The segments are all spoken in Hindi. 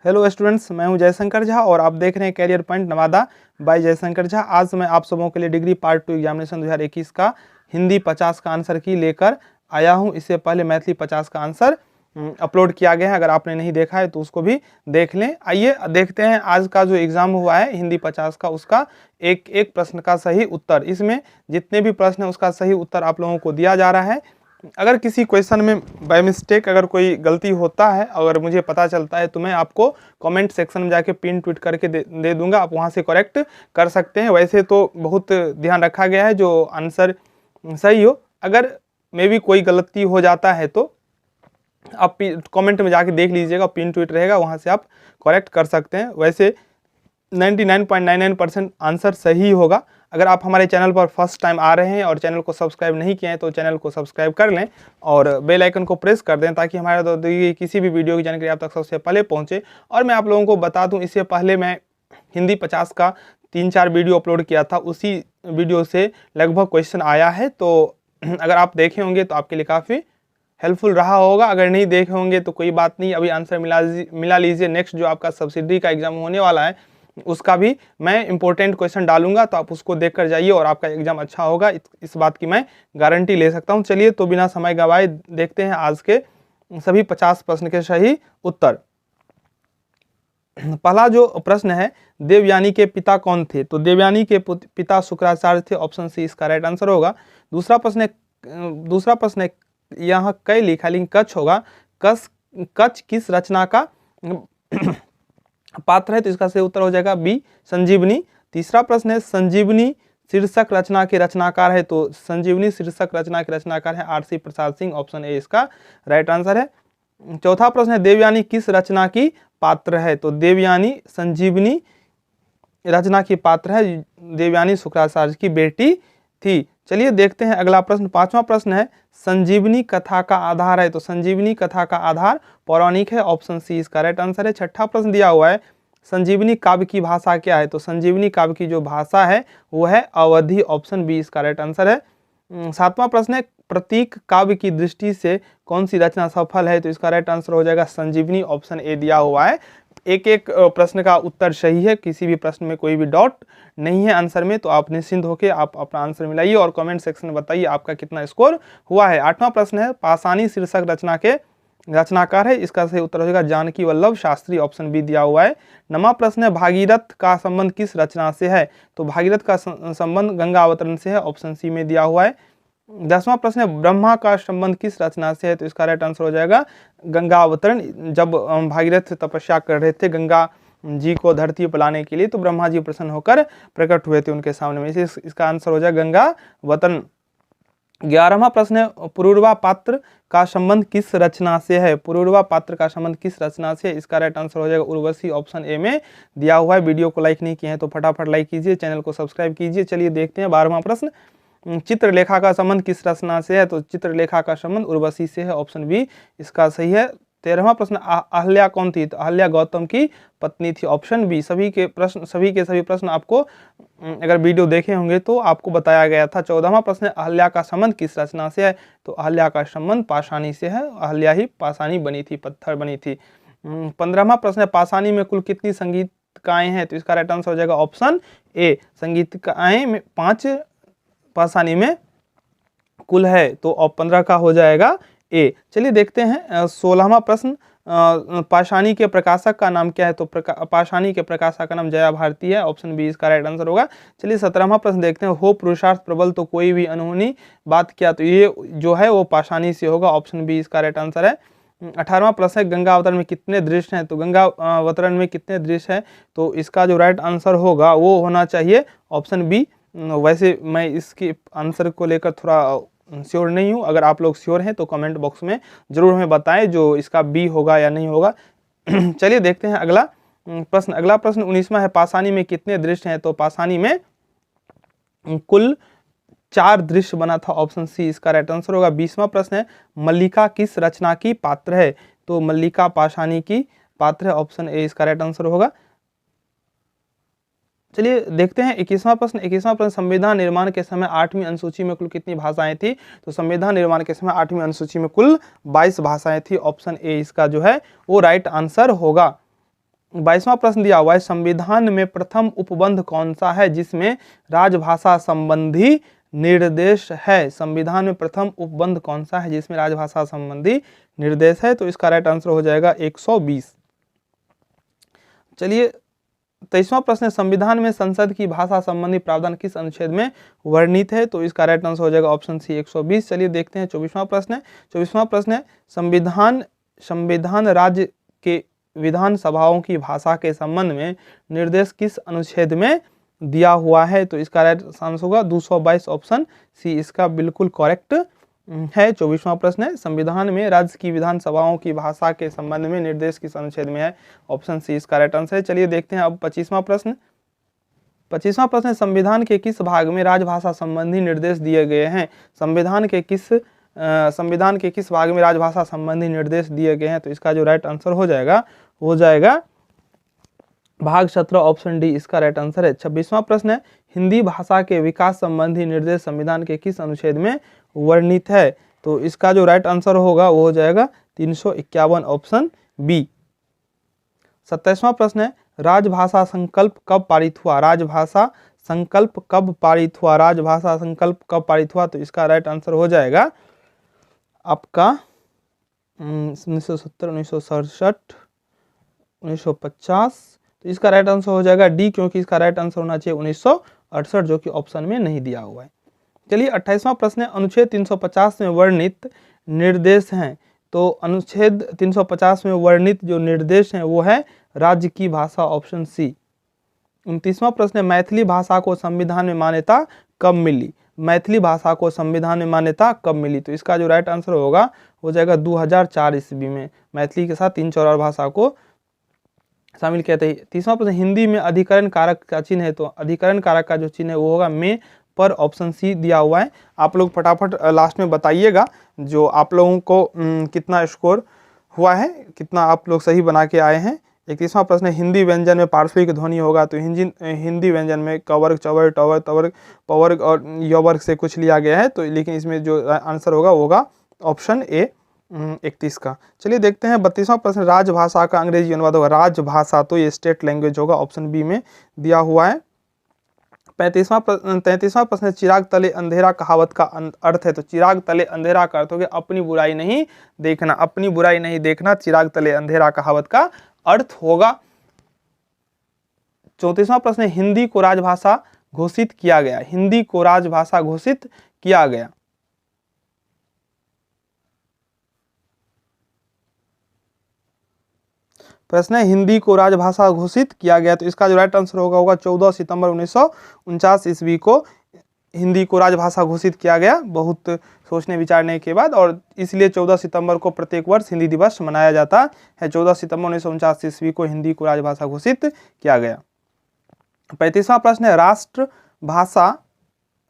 हेलो स्टूडेंट्स, मैं हूं जयशंकर झा और आप देख रहे हैं career point Nawada by Jaishankar Jha. आज मैं आप सबों के लिए डिग्री पार्ट 2 एग्जामिनेशन 2021 का हिंदी 50 का आंसर की लेकर आया हूं। इससे पहले मैथिली 50 का आंसर अपलोड किया गया है, अगर आपने नहीं देखा है तो उसको भी देख लें। आइए देखते हैं आज का जो एग्जाम हुआ है हिंदी 50 का, उसका एक एक प्रश्न का सही उत्तर। इसमें जितने भी प्रश्न हैं उसका सही उत्तर आप लोगों को दिया जा रहा है। अगर किसी क्वेश्चन में बाय मिस्टेक अगर कोई गलती होता है, अगर मुझे पता चलता है तो मैं आपको कमेंट सेक्शन में जाके पिन ट्वीट करके दे दूंगा, आप वहां से करेक्ट कर सकते हैं। वैसे तो बहुत ध्यान रखा गया है जो आंसर सही हो। अगर मे भी कोई गलती हो जाता है तो आप कमेंट में जाके देख लीजिएगा, पिन ट्वीट रहेगा, वहां से आप करेक्ट कर सकते हैं। वैसे 99.99% आंसर सही होगा। अगर आप हमारे चैनल पर फर्स्ट टाइम आ रहे हैं और चैनल को सब्सक्राइब नहीं किए हैं तो चैनल को सब्सक्राइब कर लें और बेल आइकन को प्रेस कर दें ताकि हमारे दी किसी भी वीडियो की जानकारी आप तक सबसे पहले पहुंचे। और मैं आप लोगों को बता दूं, इससे पहले मैं हिंदी 50 का 3-4 वीडियो अपलोड किया था, उसी वीडियो से लगभग क्वेश्चन आया है। तो अगर आप देखे होंगे तो आपके लिए काफ़ी हेल्पफुल रहा होगा। अगर नहीं देखे होंगे तो कोई बात नहीं, अभी आंसर मिला लीजिए। नेक्स्ट जो आपका सब्सिडी का एग्जाम होने वाला है उसका भी मैं इंपॉर्टेंट क्वेश्चन डालूंगा, तो आप उसको देख कर जाइए और आपका एग्जाम अच्छा होगा, इस बात की मैं गारंटी ले सकता हूं। चलिए तो बिना समय गवाए देखते हैं आज के सभी 50 प्रश्न के सही उत्तर। पहला जो प्रश्न है, देवयानी के पिता कौन थे? तो देवयानी के पिता शुक्राचार्य थे, ऑप्शन सी इसका राइट आंसर होगा। दूसरा प्रश्न है यहाँ कई लिखा लेकिन कच्छ होगा, कच्छ किस रचना का पात्र है? तो इसका सही उत्तर हो जाएगा बी, संजीवनी। तीसरा प्रश्न है, संजीवनी शीर्षक रचना के रचनाकार है? तो संजीवनी शीर्षक रचना के रचनाकार है R C Prasad Singh, option A इसका राइट आंसर है। चौथा प्रश्न है, देवयानी किस रचना की पात्र है? तो देवयानी संजीवनी रचना की पात्र है, देवयानी शुक्राचार्य की बेटी थी। चलिए देखते हैं अगला प्रश्न। पांचवा प्रश्न है, संजीवनी कथा का आधार है? तो संजीवनी कथा का आधार पौराणिक है, ऑप्शन सी इसका राइट आंसर है। छठा प्रश्न दिया हुआ है, संजीवनी काव्य की भाषा क्या है? तो संजीवनी काव्य की जो भाषा है वो है अवधी, ऑप्शन बी इसका राइट आंसर है। सातवां प्रश्न है, प्रतीक काव्य की दृष्टि से कौन सी रचना सफल है? तो इसका राइट आंसर हो जाएगा संजीवनी, ऑप्शन ए दिया हुआ है। एक एक प्रश्न का उत्तर सही है, किसी भी प्रश्न में कोई भी डाउट नहीं है आंसर में, तो आप निश्चिंत होकर आप अपना आंसर मिलाइए और कमेंट सेक्शन में बताइए आपका कितना स्कोर हुआ है। आठवां प्रश्न है, पाषाणी शीर्षक रचना के रचनाकार है? इसका सही उत्तर हो जाएगा जानकी वल्लभ शास्त्री, ऑप्शन बी दिया हुआ है। नवा प्रश्न है, भागीरथ का संबंध किस रचना से है? तो भागीरथ का संबंध गंगा अवतरण से है, ऑप्शन सी में दिया हुआ है। 10वां प्रश्न है, ब्रह्मा का संबंध किस रचना से है? तो इसका राइट आंसर हो जाएगा गंगा अवतरण। जब भागीरथ तपस्या कर रहे थे गंगा जी को धरती पर लाने के लिए, तो ब्रह्मा जी प्रसन्न होकर प्रकट हुए थे उनके सामने में, इसका आंसर हो जाएगा गंगा अवतरण। 11वां प्रश्न है, पुरूरवा पात्र का संबंध किस रचना से है? पुरूरवा पात्र का संबंध किस रचना से है? इसका राइट आंसर हो जाएगा उर्वशी, ऑप्शन ए में दिया हुआ है। वीडियो को लाइक नहीं किए हैं तो फटाफट लाइक कीजिए, चैनल को सब्सक्राइब कीजिए। चलिए देखते हैं 12वां प्रश्न, चित्रलेखा का संबंध किस रचना से है? तो चित्रलेखा का संबंध उर्वशी से है, ऑप्शन बी इसका सही है। 13वां प्रश्न, अहल्या कौन थी? तो अहल्या गौतम की पत्नी थी, ऑप्शन बी। सभी के सभी प्रश्न आपको अगर वीडियो देखे होंगे तो आपको बताया गया था। 14वां प्रश्न, अहल्या का संबंध किस रचना से है? तो अहल्या का संबंध पाषाणी से है, अहल्या ही पाषाणी बनी थी, पत्थर बनी थी। 15वां प्रश्न, पाषाणी में कुल कितनी संगीतकाएं हैं? तो इसका राइट आंसर हो जाएगा ऑप्शन ए, संगीतकाएं में 5 पाषाणी में कुल है, तो अब 15 का हो जाएगा ए। चलिए देखते हैं 16वां प्रश्न, पाषाणी के प्रकाशक का नाम क्या है? तो पाषाणी के प्रकाशक का नाम जया भारती है, ऑप्शन बी इसका राइट आंसर होगा। चलिए 17वां प्रश्न देखते हैं, हो पुरुषार्थ प्रबल तो कोई भी अनहोनी बात क्या? तो ये जो है वो पाषाणी से होगा, ऑप्शन बी इसका राइट आंसर है। 18वां प्रश्न है, गंगा अवतरण में कितने दृश्य हैं? तो गंगा अवतरण में कितने दृश्य हैं? तो इसका जो राइट आंसर होगा वो होना चाहिए ऑप्शन बी। वैसे मैं इसके आंसर को लेकर थोड़ा श्योर नहीं हूँ, अगर आप लोग श्योर हैं तो कमेंट बॉक्स में जरूर हमें बताएं जो इसका बी होगा या नहीं होगा। चलिए देखते हैं अगला प्रश्न। अगला प्रश्न 19वां है, पाषाणी में कितने दृश्य हैं? तो पाषाणी में कुल 4 दृश्य बना था, ऑप्शन सी इसका राइट आंसर होगा। 20वां प्रश्न है, मल्लिका किस रचना की पात्र है? तो मल्लिका पाषाणी की पात्र है, ऑप्शन ए इसका राइट आंसर होगा। चलिए देखते हैं 21वां प्रश्न। 21वां प्रश्न, संविधान निर्माण के समय 8वीं अनुसूची में कुल कितनी भाषाएं थी? तो संविधान निर्माण के समय 8वीं अनुसूची में कुल 22 भाषाएं थी, ऑप्शन ए इसका जो है वो राइट आंसर होगा। 22वां प्रश्न दिया हुआ है, संविधान में प्रथम उपबंध कौन सा है जिसमें राजभाषा संबंधी निर्देश है। संविधान में प्रथम उपबंध कौन सा है जिसमें राजभाषा संबंधी निर्देश है, तो इसका राइट आंसर हो जाएगा 120। चलिए 23वां प्रश्न है, संविधान में संसद की भाषा संबंधी प्रावधान किस अनुच्छेद में वर्णित है, तो इसका राइट आंसर हो जाएगा ऑप्शन सी 120। चलिए देखते हैं 24वां प्रश्न है। 24वां प्रश्न है, संविधान राज्य के विधानसभाओं की भाषा के संबंध में निर्देश किस अनुच्छेद में दिया हुआ है, तो इसका राइट आंसर होगा 222 ऑप्शन सी इसका बिल्कुल करेक्ट है। 24वां प्रश्न है, संविधान में राज्य की विधानसभाओं की भाषा के संबंध में निर्देश किस अनुच्छेद में है, ऑप्शन सी इसका राइट आंसर है। चलिए देखते हैं अब 25वां प्रश्न। 25वां प्रश्न है, संविधान के किस भाग में राजभाषा संबंधी निर्देश दिए गए हैं। संविधान के किस भाग में राजभाषा संबंधी निर्देश दिए गए हैं, तो इसका जो राइट आंसर हो जाएगा भाग 17 ऑप्शन डी इसका राइट आंसर है। 26वां प्रश्न है, हिंदी भाषा के विकास संबंधी निर्देश संविधान के किस अनुच्छेद में वर्णित है, तो इसका जो राइट आंसर होगा वो हो जाएगा 351 ऑप्शन बी। 27वां प्रश्न है, राजभाषा संकल्प कब पारित हुआ। राजभाषा संकल्प कब पारित हुआ, राजभाषा संकल्प कब पारित हुआ, तो इसका राइट आंसर हो जाएगा आपका 1970, 1967, 1950, तो इसका राइट आंसर हो जाएगा डी, क्योंकि इसका राइट आंसर होना चाहिए 1968 जो कि ऑप्शन में नहीं दिया हुआ है। चलिए 28वां प्रश्न है, अनुच्छेद 350 में वर्णित निर्देश हैं, तो अनुच्छेद 350 में वर्णित जो निर्देश हैं वो है राज्य की भाषा, ऑप्शन सी। 29वां प्रश्न है, मैथिली भाषा को संविधान में मान्यता कब मिली। मैथिली भाषा को संविधान में मान्यता कब मिली, तो इसका जो राइट आंसर होगा हो जाएगा 2004 ईस्वी में मैथिली के साथ 3 और भाषा को शामिल किया था। 30वां प्रश्न, हिंदी में अधिकरण कारक का चिन्ह है, तो अधिकरण कारक का जो चिन्ह है वो होगा में पर, ऑप्शन सी दिया हुआ है। आप लोग फटाफट लास्ट में बताइएगा जो आप लोगों को कितना स्कोर हुआ है, कितना आप लोग सही बना के आए हैं। 31वां प्रश्न है, हिंदी व्यंजन में पार्श्विक ध्वनि होगा, तो हिंदी व्यंजन में कवर्ग, चवर्ग, टवर्ग, तवर्ग, पवर्ग और यवर्ग से कुछ लिया गया है, तो लेकिन इसमें जो आंसर होगा वो होगा ऑप्शन ए 31 का। चलिए देखते हैं 32वां प्रश्न, राजभाषा का अंग्रेजी अनुवाद होगा। राजभाषा तो ये स्टेट लैंग्वेज होगा, ऑप्शन बी में दिया हुआ है। 33वां प्रश्न, चिराग तले अंधेरा कहावत का अर्थ है, तो चिराग तले अंधेरा का अर्थ हो गया अपनी बुराई नहीं देखना, अपनी बुराई नहीं देखना चिराग तले अंधेरा कहावत का अर्थ होगा। 34वां प्रश्न, हिंदी को राजभाषा घोषित किया गया। हिंदी को राजभाषा घोषित किया गया। प्रश्न है, हिंदी को राजभाषा घोषित किया गया, तो इसका जो राइट आंसर होगा 14 सितंबर 1949 ईस्वी को हिंदी को राजभाषा घोषित किया गया, बहुत सोचने विचारने के बाद, और इसलिए 14 सितंबर को प्रत्येक वर्ष हिंदी दिवस मनाया जाता है। 14 सितंबर 1949 ईस्वी को हिंदी को राजभाषा घोषित किया गया। 35वां प्रश्न है,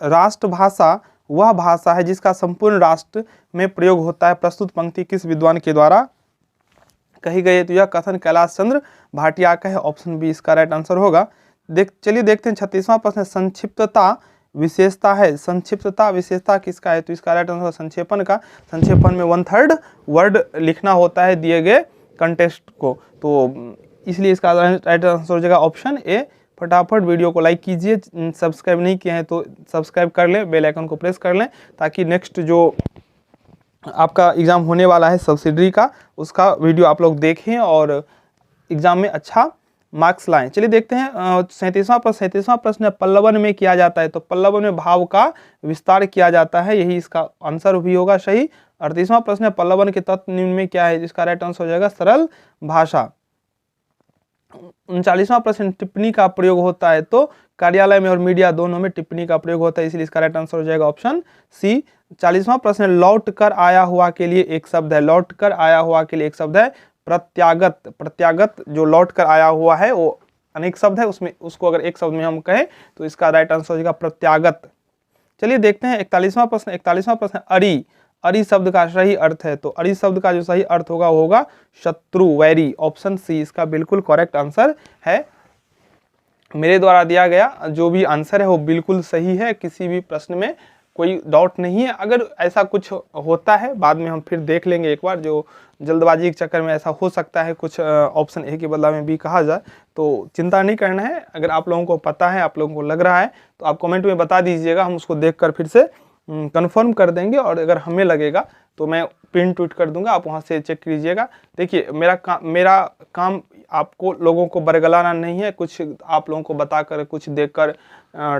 राष्ट्रभाषा वह भाषा है जिसका संपूर्ण राष्ट्र में प्रयोग होता है। प्रस्तुत पंक्ति किस विद्वान के द्वारा कही गई है, तो यह कथन कैलाश चंद्र भाटिया का है, ऑप्शन बी इसका राइट आंसर होगा। चलिए देखते हैं 36वां प्रश्न, संक्षिप्तता विशेषता है। संक्षिप्तता विशेषता किसका है, तो इसका राइट आंसर संक्षेपण का। संक्षेपण में 1/3 वर्ड लिखना होता है दिए गए कंटेक्स्ट को, तो इसलिए इसका राइट आंसर हो जाएगा ऑप्शन ए। फटाफट वीडियो को लाइक कीजिए, सब्सक्राइब नहीं किए हैं तो सब्सक्राइब कर लें, बेल आइकन को प्रेस कर लें, ताकि नेक्स्ट जो आपका एग्ज़ाम होने वाला है सब्सिडरी का, उसका वीडियो आप लोग देखें और एग्ज़ाम में अच्छा मार्क्स लाएं। चलिए देखते हैं 37वां प्रश्न है, पल्लवन में किया जाता है, तो पल्लवन में भाव का विस्तार किया जाता है, यही इसका आंसर भी होगा सही। 38वां प्रश्न है, पल्लवन के तत्व निम्न में क्या है, जिसका राइट आंसर हो जाएगा सरल भाषा। 39वां प्रश्न, टिप्पणी का प्रयोग होता है, तो कार्यालय में और मीडिया दोनों में टिप्पणी का प्रयोग होता है, इसलिए इसका राइट आंसर हो जाएगा ऑप्शन सी। 40वां प्रश्न, लौट कर आया हुआ के लिए एक शब्द है। लौट कर आया हुआ के लिए एक शब्द है प्रत्यागत। प्रत्यागत जो लौट कर आया हुआ है वो अनेक शब्द है, उसमें उसको अगर एक शब्द में हम कहें तो इसका राइट आंसर हो जाएगा प्रत्यागत। चलिए देखते हैं 41वां प्रश्न। 41वां प्रश्न, अरि। अरि शब्द का सही अर्थ है, तो अरि शब्द का जो सही अर्थ होगा वो होगा शत्रु, वैरी, ऑप्शन सी इसका बिल्कुल करेक्ट आंसर है। मेरे द्वारा दिया गया जो भी आंसर है वो बिल्कुल सही है, किसी भी प्रश्न में कोई डाउट नहीं है। अगर ऐसा कुछ होता है बाद में हम फिर देख लेंगे एक बार, जो जल्दबाजी के चक्कर में ऐसा हो सकता है कुछ ऑप्शन ए के बदला में बी कहा जाए, तो चिंता नहीं करना है। अगर आप लोगों को पता है, आप लोगों को लग रहा है तो आप कमेंट में बता दीजिएगा, हम उसको देखकर फिर से कंफर्म कर देंगे। और अगर हमें लगेगा तो मैं पिन ट्वीट कर दूंगा, आप वहाँ से चेक कीजिएगा। देखिए मेरा काम आपको लोगों को बरगलाना नहीं है, कुछ आप लोगों को बताकर कुछ देखकर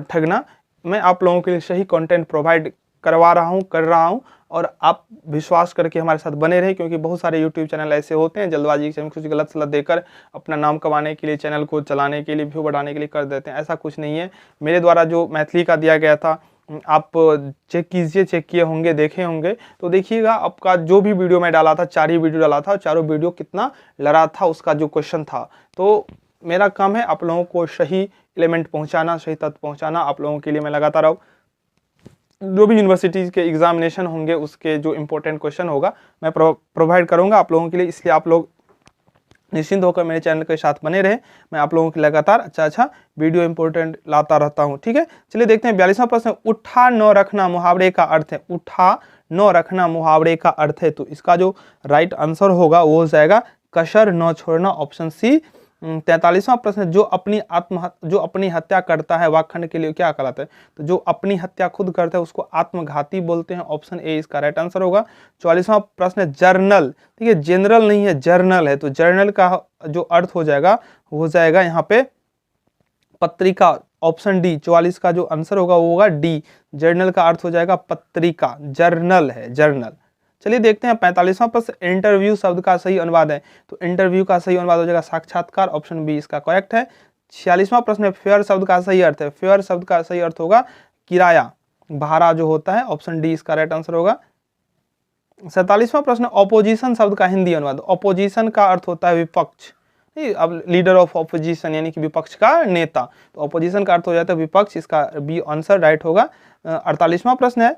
ठगना। मैं आप लोगों के लिए सही कंटेंट प्रोवाइड करवा रहा हूँ, कर रहा हूँ, और आप विश्वास करके हमारे साथ बने रहें, क्योंकि बहुत सारे यूट्यूब चैनल ऐसे होते हैं जल्दबाजी से कुछ गलत सलत देकर अपना नाम कमाने के लिए, चैनल को चलाने के लिए, व्यू बढ़ाने के लिए कर देते हैं। ऐसा कुछ नहीं है। मेरे द्वारा जो मैथिली का दिया गया था आप चेक कीजिए, चेक किए होंगे, देखे होंगे, तो देखिएगा आपका जो भी वीडियो मैं डाला था, 4 ही वीडियो डाला था, चारों वीडियो कितना लड़ा था, उसका जो क्वेश्चन था। तो मेरा काम है आप लोगों को सही एलिमेंट पहुंचाना, सही तत्व पहुंचाना। आप लोगों के लिए मैं लगातार जो भी यूनिवर्सिटीज़ के एग्जामिनेशन होंगे उसके जो इंपॉर्टेंट क्वेश्चन होगा मैं प्रोवाइड करूंगा आप लोगों के लिए। इसलिए आप लोग निश्चिंत होकर मेरे चैनल के साथ बने रहे। मैं आप लोगों के लगातार अच्छा वीडियो इंपॉर्टेंट लाता रहता हूं, ठीक है। चलिए देखते हैं 42वां प्रश्न, उठा न रखना मुहावरे का अर्थ है। उठा न रखना मुहावरे का अर्थ है, तो इसका जो राइट आंसर होगा वो हो जाएगा कसर न छोड़ना, ऑप्शन सी। 43वां प्रश्न, जो अपनी हत्या करता है वाक्खंड के लिए क्या कहलाता है। तो जो अपनी हत्या खुद करता है उसको आत्मघाती बोलते हैं, ऑप्शन ए इसका राइट आंसर होगा। 44वां प्रश्न, जर्नल, ठीक है, जनरल नहीं है, जर्नल है, तो जर्नल का जो अर्थ हो जाएगा यहाँ पे पत्रिका, ऑप्शन डी। 44 का जो आंसर होगा वो होगा डी, जर्नल का अर्थ हो जाएगा पत्रिका, जर्नल है, जर्नल। चलिए देखते हैं 45वां प्रश्न, इंटरव्यू शब्द का सही अनुवाद है। तो इंटरव्यू का सही अनुवाद हो जाएगा साक्षात्कार, ऑप्शन बी इसका करेक्ट है। 46वां प्रश्न, फेयर शब्द का सही अर्थ है। फेयर शब्द का सही अर्थ होगा किराया, भाड़ा जो होता है, ऑप्शन डी इसका राइट आंसर होगा। 47वां प्रश्न, ऑपोजिशन शब्द का हिंदी अनुवाद। ऑपोजिशन का अर्थ होता है विपक्ष, अब लीडर ऑफ ऑपोजिशन यानी कि विपक्ष का नेता, तो ऑपोजिशन का अर्थ हो जाता है विपक्ष, इसका बी आंसर राइट होगा। 48वां प्रश्न है,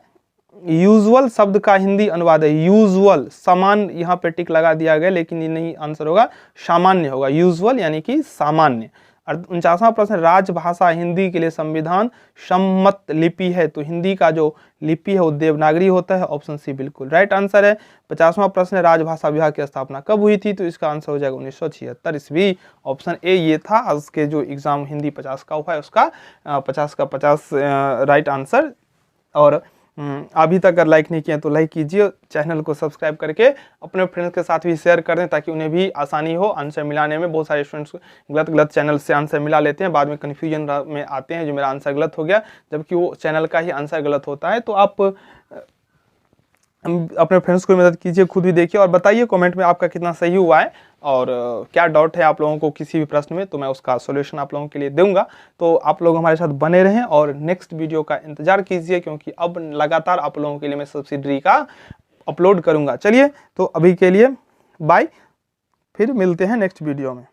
यूजुअल शब्द का हिंदी अनुवाद है। यूजुअल, समान यहाँ पे टिक लगा दिया गया, लेकिन ये नहीं आंसर होगा, सामान्य होगा, यूजुअल यानी कि सामान्य। 49वां प्रश्न, राजभाषा हिंदी के लिए संविधान सम्मत लिपि है। तो हिंदी का जो लिपि है वो देवनागरी होता है, ऑप्शन सी बिल्कुल राइट आंसर है। 50वां प्रश्न, राजभाषा विभाग की स्थापना कब हुई थी। तो इसका आंसर हो जाएगा 1976 ईस्वी, ऑप्शन ए ये था। आज के जो एग्जाम हिंदी 50 का हुआ है उसका 50 का 50 राइट आंसर। और अभी तक अगर लाइक नहीं किया तो लाइक कीजिए, चैनल को सब्सक्राइब करके अपने फ्रेंड्स के साथ भी शेयर कर दें, ताकि उन्हें भी आसानी हो आंसर मिलाने में। बहुत सारे स्टूडेंट्स गलत चैनल से आंसर मिला लेते हैं, बाद में कन्फ्यूजन में आते हैं जो मेरा आंसर गलत हो गया, जबकि वो चैनल का ही आंसर गलत होता है। तो आप अपने फ्रेंड्स को मदद कीजिए, खुद भी देखिए और बताइए कमेंट में आपका कितना सही हुआ है और क्या डाउट है आप लोगों को किसी भी प्रश्न में, तो मैं उसका सॉल्यूशन आप लोगों के लिए दूंगा। तो आप लोग हमारे साथ बने रहें और नेक्स्ट वीडियो का इंतजार कीजिए, क्योंकि अब लगातार आप लोगों के लिए मैं सब्सिडरी का अपलोड करूंगा। चलिए तो अभी के लिए बाय, फिर मिलते हैं नेक्स्ट वीडियो में।